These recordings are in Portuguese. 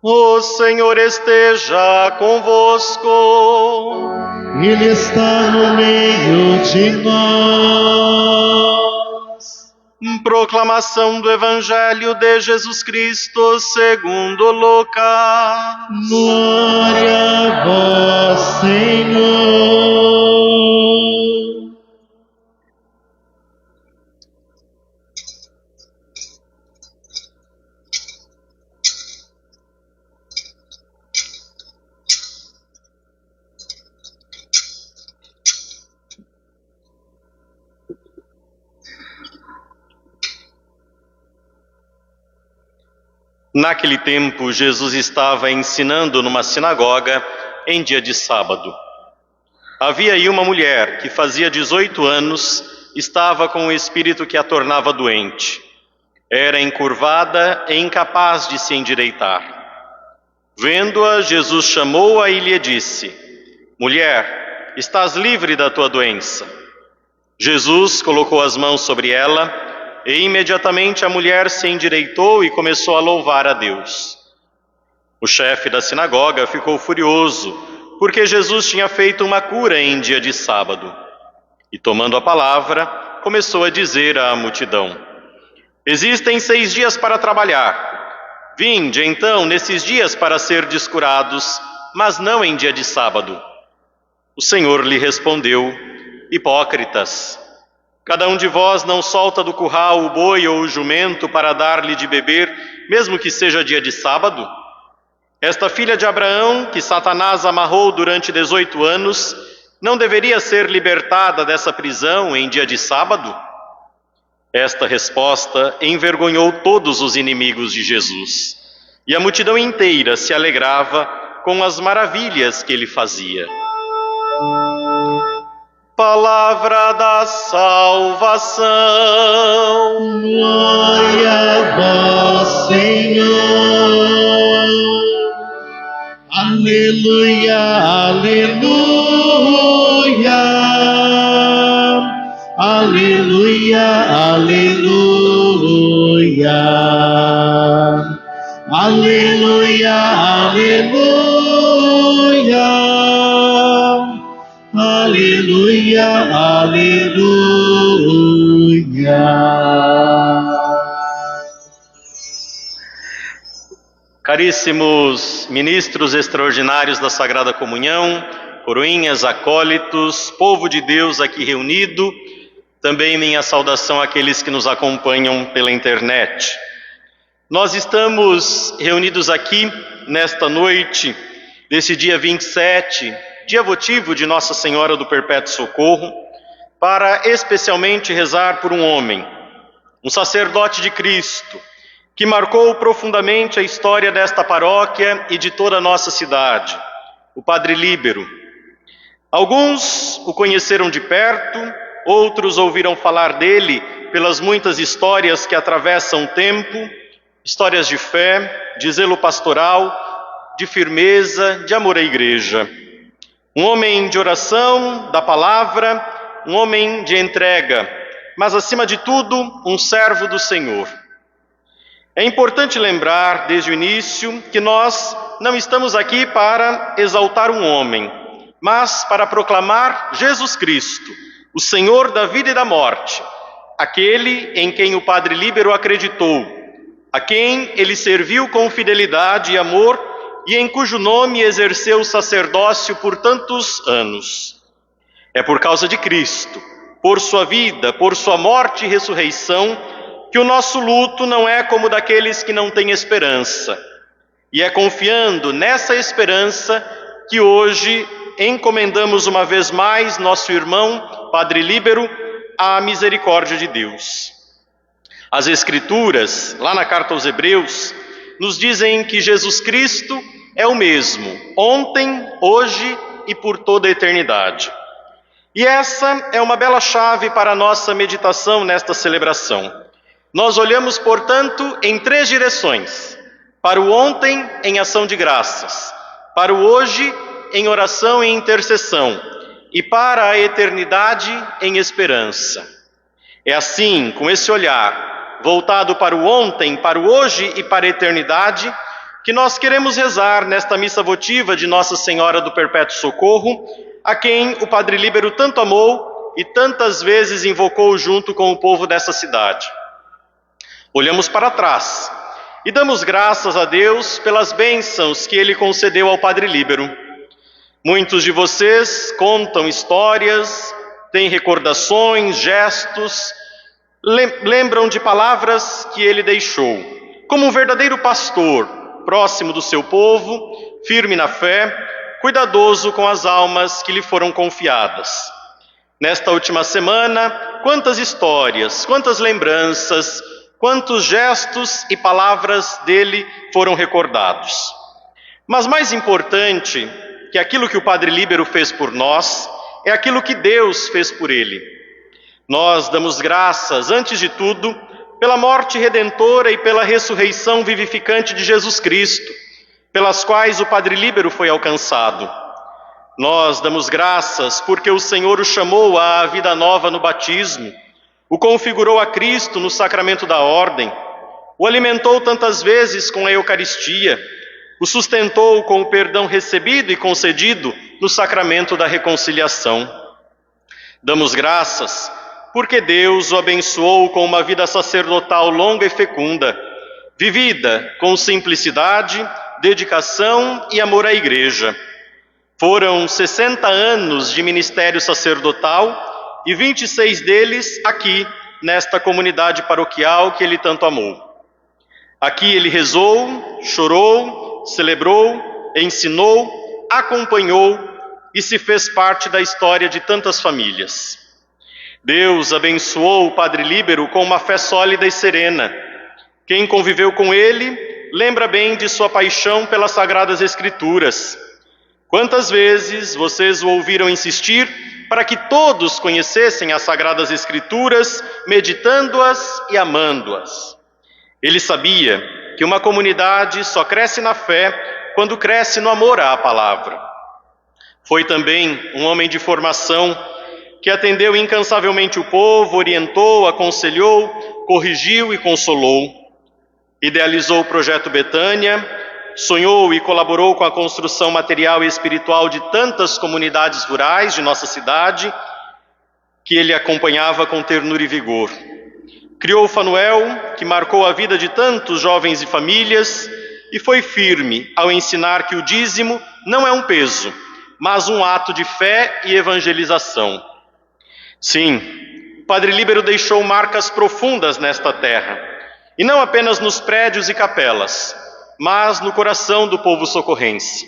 O Senhor esteja convosco. Ele está no meio de nós. Proclamação do Evangelho de Jesus Cristo segundo Lucas. Glória a vós, Senhor. Naquele tempo, Jesus estava ensinando numa sinagoga em dia de sábado. Havia aí uma mulher que fazia 18 anos, estava com um espírito que a tornava doente. Era encurvada e incapaz de se endireitar. Vendo-a, Jesus chamou-a e lhe disse: Mulher, estás livre da tua doença. Jesus colocou as mãos sobre ela e imediatamente a mulher se endireitou e começou a louvar a Deus. O chefe da sinagoga ficou furioso, porque Jesus tinha feito uma cura em dia de sábado. E tomando a palavra, começou a dizer à multidão: Existem 6 dias para trabalhar. Vinde, então, nesses dias para ser descurados, mas não em dia de sábado. O Senhor lhe respondeu: Hipócritas! Cada um de vós não solta do curral o boi ou o jumento para dar-lhe de beber, mesmo que seja dia de sábado? Esta filha de Abraão, que Satanás amarrou durante 18 anos, não deveria ser libertada dessa prisão em dia de sábado? Esta resposta envergonhou todos os inimigos de Jesus, e a multidão inteira se alegrava com as maravilhas que ele fazia. Palavra da salvação. Glória a vós, Senhor. Aleluia, aleluia. Aleluia, aleluia. Aleluia, aleluia. Aleluia, aleluia. Caríssimos ministros extraordinários da Sagrada Comunhão, coroinhas, acólitos, povo de Deus aqui reunido, também minha saudação àqueles que nos acompanham pela internet. Nós estamos reunidos aqui nesta noite, desse dia 27, dia votivo de Nossa Senhora do Perpétuo Socorro, para especialmente rezar por um homem, um sacerdote de Cristo, que marcou profundamente a história desta paróquia e de toda a nossa cidade, o Padre Líbero. Alguns o conheceram de perto, outros ouviram falar dele pelas muitas histórias que atravessam o tempo, histórias de fé, de zelo pastoral, de firmeza, de amor à Igreja. Um homem de oração, da palavra, um homem de entrega, mas acima de tudo, um servo do Senhor. É importante lembrar, desde o início, que nós não estamos aqui para exaltar um homem, mas para proclamar Jesus Cristo, o Senhor da vida e da morte, aquele em quem o Padre Líbero acreditou, a quem ele serviu com fidelidade e amor e em cujo nome exerceu o sacerdócio por tantos anos. É por causa de Cristo, por sua vida, por sua morte e ressurreição, que o nosso luto não é como daqueles que não têm esperança. E é confiando nessa esperança que hoje encomendamos uma vez mais nosso irmão, Padre Líbero, à misericórdia de Deus. As Escrituras, lá na carta aos Hebreus, nos dizem que Jesus Cristo é o mesmo, ontem, hoje e por toda a eternidade. E essa é uma bela chave para a nossa meditação nesta celebração. Nós olhamos, portanto, em 3 direções: para o ontem, em ação de graças; para o hoje, em oração e intercessão; e para a eternidade, em esperança. É assim, com esse olhar voltado para o ontem, para o hoje e para a eternidade, que nós queremos rezar nesta missa votiva de Nossa Senhora do Perpétuo Socorro, a quem o Padre Líbero tanto amou e tantas vezes invocou junto com o povo dessa cidade. Olhamos para trás e damos graças a Deus pelas bênçãos que Ele concedeu ao Padre Líbero. Muitos de vocês contam histórias, têm recordações, gestos, lembram de palavras que ele deixou. Como um verdadeiro pastor, próximo do seu povo, firme na fé, cuidadoso com as almas que lhe foram confiadas. Nesta última semana, quantas histórias, quantas lembranças, quantos gestos e palavras dele foram recordados. Mas mais importante que aquilo que o Padre Líbero fez por nós, é aquilo que Deus fez por ele. Nós damos graças, antes de tudo, pela morte redentora e pela ressurreição vivificante de Jesus Cristo, pelas quais o Padre Líbero foi alcançado. Nós damos graças porque o Senhor o chamou à vida nova no batismo, o configurou a Cristo no sacramento da ordem, o alimentou tantas vezes com a Eucaristia, o sustentou com o perdão recebido e concedido no sacramento da reconciliação. Damos graças porque Deus o abençoou com uma vida sacerdotal longa e fecunda, vivida com simplicidade, dedicação e amor à Igreja. Foram 60 anos de ministério sacerdotal e 26 deles aqui, nesta comunidade paroquial que ele tanto amou. Aqui ele rezou, chorou, celebrou, ensinou, acompanhou e se fez parte da história de tantas famílias. Deus abençoou o Padre Líbero com uma fé sólida e serena. Quem conviveu com ele lembra bem de sua paixão pelas Sagradas Escrituras. Quantas vezes vocês o ouviram insistir para que todos conhecessem as Sagradas Escrituras, meditando-as e amando-as? Ele sabia que uma comunidade só cresce na fé quando cresce no amor à palavra. Foi também um homem de formação que atendeu incansavelmente o povo, orientou, aconselhou, corrigiu e consolou. Idealizou o projeto Betânia, sonhou e colaborou com a construção material e espiritual de tantas comunidades rurais de nossa cidade, que ele acompanhava com ternura e vigor. Criou o Fanuel, que marcou a vida de tantos jovens e famílias, e foi firme ao ensinar que o dízimo não é um peso, mas um ato de fé e evangelização. Sim, o Padre Líbero deixou marcas profundas nesta terra, e não apenas nos prédios e capelas, mas no coração do povo socorrense.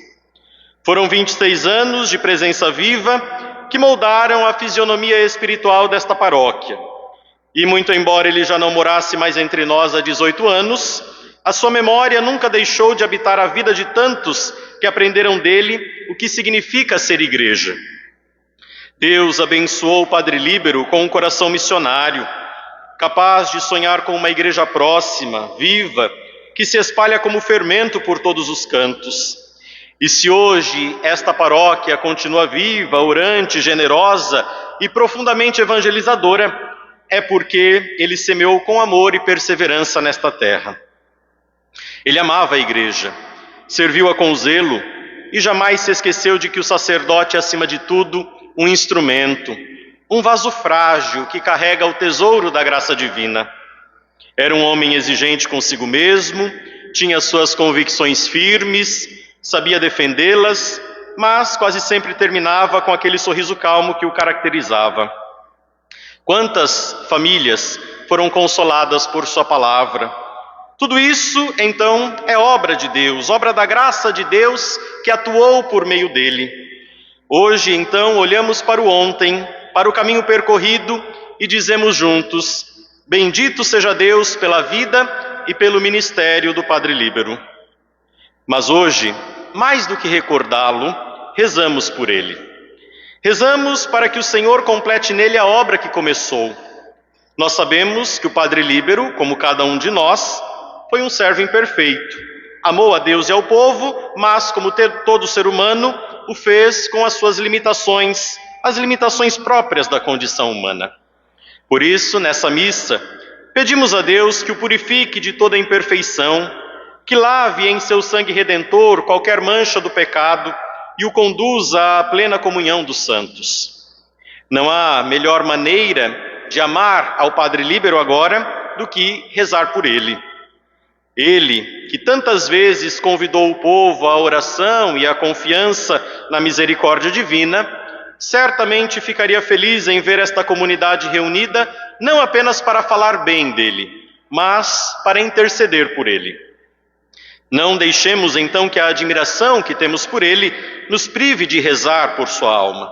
Foram 26 anos de presença viva que moldaram a fisionomia espiritual desta paróquia. E muito embora ele já não morasse mais entre nós há 18 anos, a sua memória nunca deixou de habitar a vida de tantos que aprenderam dele o que significa ser igreja. Deus abençoou o Padre Líbero com um coração missionário, capaz de sonhar com uma igreja próxima, viva, que se espalha como fermento por todos os cantos. E se hoje esta paróquia continua viva, orante, generosa e profundamente evangelizadora, é porque ele semeou com amor e perseverança nesta terra. Ele amava a igreja, serviu-a com zelo e jamais se esqueceu de que o sacerdote é, acima de tudo, um instrumento, um vaso frágil que carrega o tesouro da graça divina. Era um homem exigente consigo mesmo, tinha suas convicções firmes, sabia defendê-las, mas quase sempre terminava com aquele sorriso calmo que o caracterizava. Quantas famílias foram consoladas por sua palavra? Tudo isso, então, é obra de Deus, obra da graça de Deus que atuou por meio dele. Hoje, então, olhamos para o ontem, para o caminho percorrido e dizemos juntos: bendito seja Deus pela vida e pelo ministério do Padre Líbero. Mas hoje, mais do que recordá-lo, rezamos por ele. Rezamos para que o Senhor complete nele a obra que começou. Nós sabemos que o Padre Líbero, como cada um de nós, foi um servo imperfeito. Amou a Deus e ao povo, mas, como todo ser humano, o fez com as suas limitações, as limitações próprias da condição humana. Por isso, nessa missa, pedimos a Deus que o purifique de toda imperfeição, que lave em seu sangue redentor qualquer mancha do pecado e o conduza à plena comunhão dos santos. Não há melhor maneira de amar ao Padre Líbero agora do que rezar por ele. Ele, que tantas vezes convidou o povo à oração e à confiança na misericórdia divina, certamente ficaria feliz em ver esta comunidade reunida, não apenas para falar bem dele, mas para interceder por ele. Não deixemos então que a admiração que temos por ele nos prive de rezar por sua alma.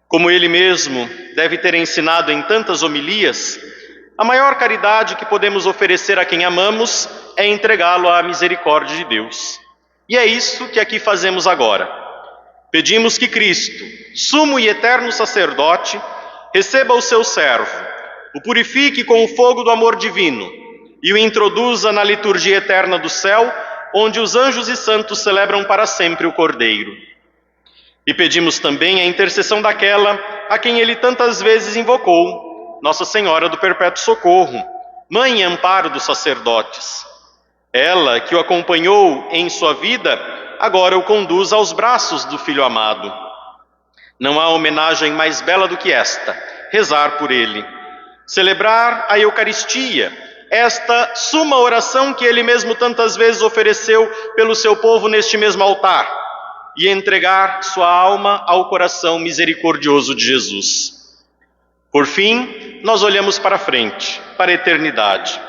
Como ele mesmo deve ter ensinado em tantas homilias, a maior caridade que podemos oferecer a quem amamos é entregá-lo à misericórdia de Deus. E é isso que aqui fazemos agora. Pedimos que Cristo, sumo e eterno sacerdote, receba o seu servo, o purifique com o fogo do amor divino e o introduza na liturgia eterna do céu, onde os anjos e santos celebram para sempre o Cordeiro. E pedimos também a intercessão daquela a quem ele tantas vezes invocou, Nossa Senhora do Perpétuo Socorro, mãe e amparo dos sacerdotes. Ela, que o acompanhou em sua vida, agora o conduz aos braços do Filho amado. Não há homenagem mais bela do que esta, rezar por ele. Celebrar a Eucaristia, esta suma oração que ele mesmo tantas vezes ofereceu pelo seu povo neste mesmo altar, e entregar sua alma ao coração misericordioso de Jesus. Por fim, nós olhamos para frente, para a eternidade.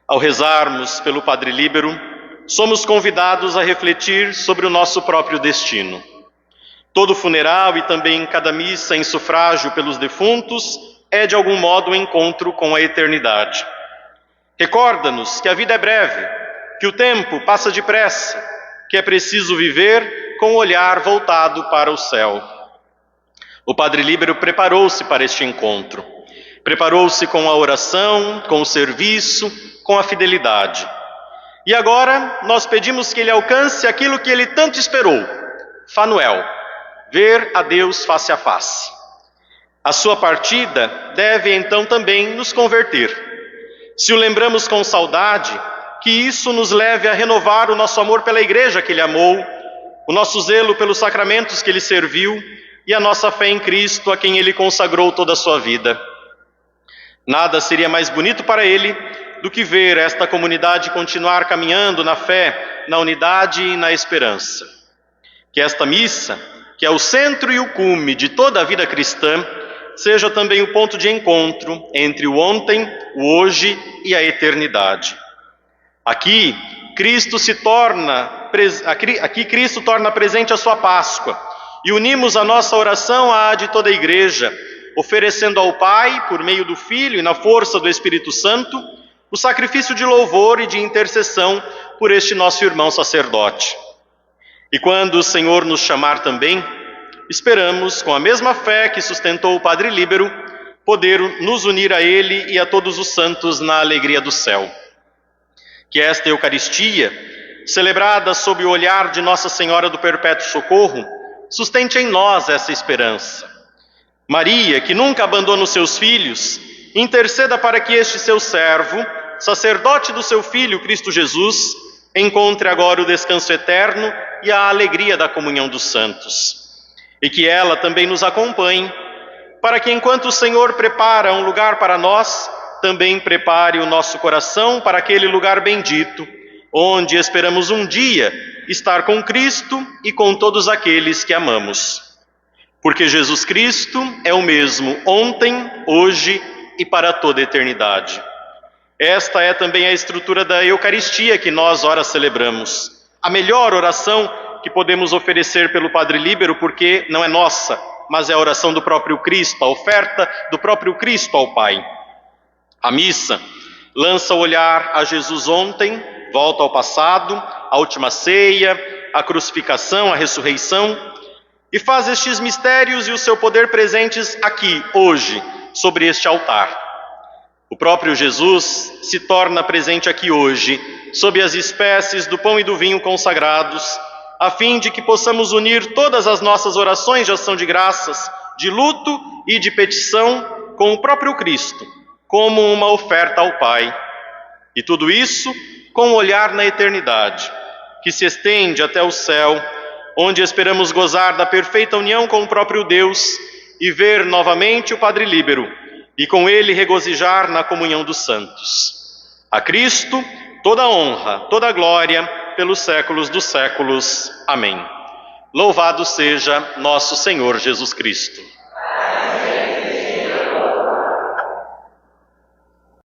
Ao rezarmos pelo Padre Líbero, somos convidados a refletir sobre o nosso próprio destino. Todo funeral e também cada missa em sufrágio pelos defuntos é de algum modo um encontro com a eternidade. Recorda-nos que a vida é breve, que o tempo passa depressa, que é preciso viver com o olhar voltado para o céu. O Padre Líbero preparou-se para este encontro. Preparou-se com a oração, com o serviço, com a fidelidade. E agora nós pedimos que ele alcance aquilo que ele tanto esperou, Fanuel, ver a Deus face a face. A sua partida deve então também nos converter. Se o lembramos com saudade, que isso nos leve a renovar o nosso amor pela igreja que ele amou, o nosso zelo pelos sacramentos que ele serviu e a nossa fé em Cristo, a quem ele consagrou toda a sua vida. Nada seria mais bonito para ele do que ver esta comunidade continuar caminhando na fé, na unidade e na esperança. Que esta missa, que é o centro e o cume de toda a vida cristã, seja também o ponto de encontro entre o ontem, o hoje e a eternidade. Aqui Cristo torna presente a sua Páscoa e unimos a nossa oração à de toda a Igreja, oferecendo ao Pai, por meio do Filho e na força do Espírito Santo, o sacrifício de louvor e de intercessão por este nosso irmão sacerdote. E quando o Senhor nos chamar também, esperamos, com a mesma fé que sustentou o Padre Líbero, poder nos unir a ele e a todos os santos na alegria do céu. Que esta Eucaristia, celebrada sob o olhar de Nossa Senhora do Perpétuo Socorro, sustente em nós essa esperança. Maria, que nunca abandona os seus filhos, interceda para que este seu servo, sacerdote do seu Filho Cristo Jesus, encontre agora o descanso eterno e a alegria da comunhão dos santos. E que ela também nos acompanhe, para que enquanto o Senhor prepara um lugar para nós, também prepare o nosso coração para aquele lugar bendito, onde esperamos um dia estar com Cristo e com todos aqueles que amamos. Porque Jesus Cristo é o mesmo ontem, hoje e para toda a eternidade. Esta é também a estrutura da Eucaristia que nós ora celebramos. A melhor oração que podemos oferecer pelo Padre Líbero, porque não é nossa, mas é a oração do próprio Cristo, a oferta do próprio Cristo ao Pai. A missa lança o olhar a Jesus ontem, volta ao passado, a última ceia, a crucificação, a ressurreição, e faz estes mistérios e o seu poder presentes aqui, hoje, sobre este altar. O próprio Jesus se torna presente aqui hoje, sob as espécies do pão e do vinho consagrados, a fim de que possamos unir todas as nossas orações de ação de graças, de luto e de petição com o próprio Cristo, como uma oferta ao Pai. E tudo isso com um olhar na eternidade, que se estende até o céu, onde esperamos gozar da perfeita união com o próprio Deus e ver novamente o Padre Líbero, e com ele regozijar na comunhão dos santos. A Cristo toda honra, toda glória, pelos séculos dos séculos. Amém. Louvado seja nosso Senhor Jesus Cristo.